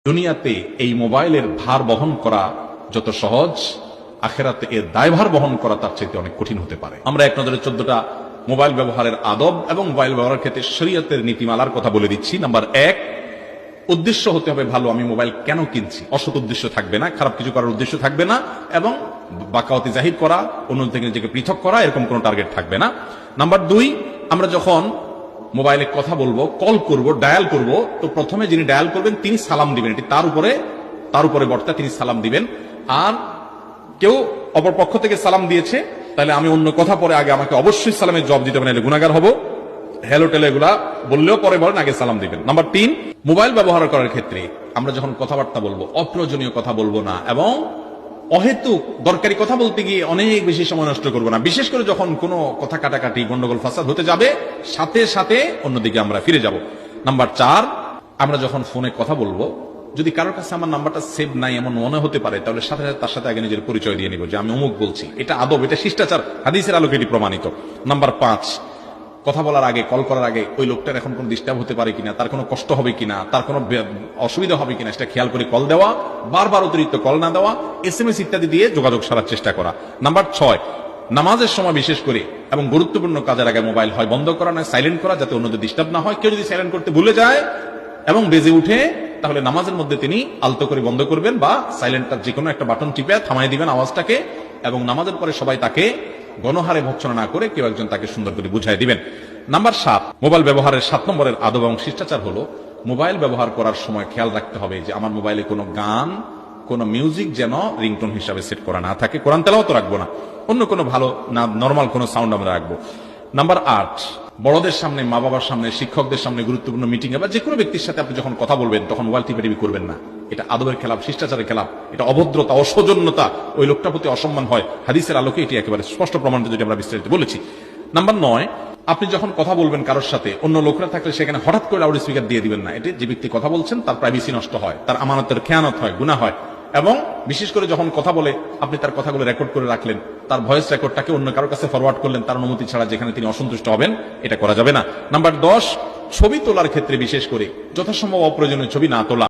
দুনিয়াতে এই মোবাইলের ভার বহন করা যত সহজ, আখেরাতে এর দায়ভার বহন করা তার চাইতে অনেক কঠিন হতে পারে। আমরা এক নজরে 14টা মোবাইল ব্যবহারের আদব এবং মোবাইল ব্যবহারের ক্ষেত্রে শরীয়তের নীতিমালার কথা বলে দিচ্ছি। নাম্বার 1, উদ্দেশ্য হতে হবে ভালো। আমি মোবাইল কেন কিনছি, অসৎ উদ্দেশ্য থাকবে না, খারাপ কিছু করার উদ্দেশ্য থাকবে না, এবং বাকাওয়াতি জাহির করা, অন্য থেকে নিজেকে পৃথক করা, এরকম কোনো টার্গেট থাকবে না। নাম্বার 2, আমরা যখন মোবাইলে কথা বলবো, কল করব, ডায়াল করব, তো প্রথমে যিনি ডায়াল করবেন তিনি সালাম দিবেন, এটি তার উপরে বর্তা, তিনি সালাম দিবেন। আর কেউ অপর পক্ষ থেকে সালাম দিয়েছে, তাহলে আমি অন্য কথা পরে আগে আমাকে অবশ্যই সালামের জবাব দিতে হবে, নাহলে গুনাহগার হব। হ্যালো টেলো এগুলা বললেও পরে বলেন, আগে সালাম দিবেন। নাম্বার 3, মোবাইল ব্যবহার করার ক্ষেত্রে আমরা যখন কথাবার্তা বলবো, অপ্রয়োজনীয় কথা বলবো না, এবং অহেতুক দরকারি কথা বলতে গিয়ে অনেক বেশি সময় নষ্ট করবো না। বিশেষ করে যখন কোনো কথা কাটাকাটি, গন্ডগোল ফাসাদ হতে যাবে, সাথে সাথে অন্যদিকে আমরা ফিরে যাব। নাম্বার 4, আমরা যখন ফোনে কথা বলবো, যদি কারোর কাছে আমার নাম্বারটা সেভ নাই এমন মনে হতে পারে, তাহলে সাথে সাথে তার সাথে আগে নিজের পরিচয় দিয়ে নিব যে আমি অমুক বলছি। এটা আদব, এটা শিষ্টাচার, হাদিসের আলোকে এটি প্রমাণিত। নাম্বার 5, কথা বলার আগে, কল করার আগে ওই লোকটার এখন কোনো ডিস্টার্ব হতে পারে কিনা, তার কোনো কষ্ট হবে কিনা, তার কোনো অসুবিধা হবে কিনা, সেটা খেয়াল করে কল দেওয়া, বারবার অতিরিক্ত কল না দেওয়া, SMS ইত্যাদি দিয়ে যোগাযোগ সারার চেষ্টা করা। নাম্বার 6, নামাজের সময় বিশেষ করে এবং গুরুত্বপূর্ণ কাজের আগে মোবাইল হয় বন্ধ করা, নয় সাইলেন্ট করা, যাতে অন্যদের ডিস্টার্ব না হয়। কেউ যদি সাইলেন্ট করতে ভুলে যায় এবং বেজে উঠে, তাহলে নামাজের মধ্যে তিনি আলতো করে বন্ধ করবেন, বা সাইলেন্টটার যে কোনো একটা বাটন টিপে থামাই দিবেন আওয়াজটাকে, এবং নামাজের পরে সবাই তাকে গণহারে ভর্ৎসনা না করে কেউ একজন তাকে সুন্দর করে বুঝাই দিবেন। নাম্বার 7, মোবাইল ব্যবহারের 7 নম্বরের আদব এবং শিষ্টাচার হলো, মোবাইল ব্যবহার করার সময় খেয়াল রাখতে হবে যে আমার মোবাইলে কোনো গান, কোনো মিউজিক যেন রিংটোন হিসাবে সেট করা না থাকে। কোরআন তেলাওয়াত রাখবো না, অন্য কোনো ভালো না নরমাল কোনো সাউন্ড আমরা রাখবো। নাম্বার 8, বড়দের সামনে, মা বাবার সামনে, শিক্ষকদের সামনে, গুরুত্বপূর্ণ মিটিং এ বা যে কোনো ব্যক্তির সাথে আপনি যখন কথা বলবেন, তখন মোবাইল টিপি করবেন না। এটা আদবের খেলাফ, শিষ্টাচারের খেলাফ, এটা অভদ্রতা, অসৌজন্যতা, ওই লোকটার প্রতি অসম্মান হয়। হাদিসের আলোকে এটি একেবারে স্পষ্ট প্রমাণিত, যেটা আমরা বিস্তারিত বলেছি। নাম্বার 9, আপনি যখন কথা বলবেন কারোর সাথে, অন্য লোকরা থাকলে সেখানে হঠাৎ করে লাউড স্পিকার দিয়ে দিবেন না। এটি যে ব্যক্তি কথা বলছেন তার প্রাইভেসি নষ্ট হয়, তার আমানতের খেয়ানত হয়, গুনাহ হয়। এবং বিশেষ করে যখন কথা বলে আপনি তার কথাগুলো রেকর্ড করে রাখলেন, তার ভয়েস রেকর্ডটাকে অন্য কারোর কাছে ফরওয়ার্ড করলেন তার অনুমতি ছাড়া, যেখানে তিনি অসন্তুষ্ট হবেন, এটা করা যাবে না। নাম্বার 10, ছবি তোলার ক্ষেত্রে বিশেষ করে যথাসম্ভব অপ্রয়োজনীয় ছবি না তোলা।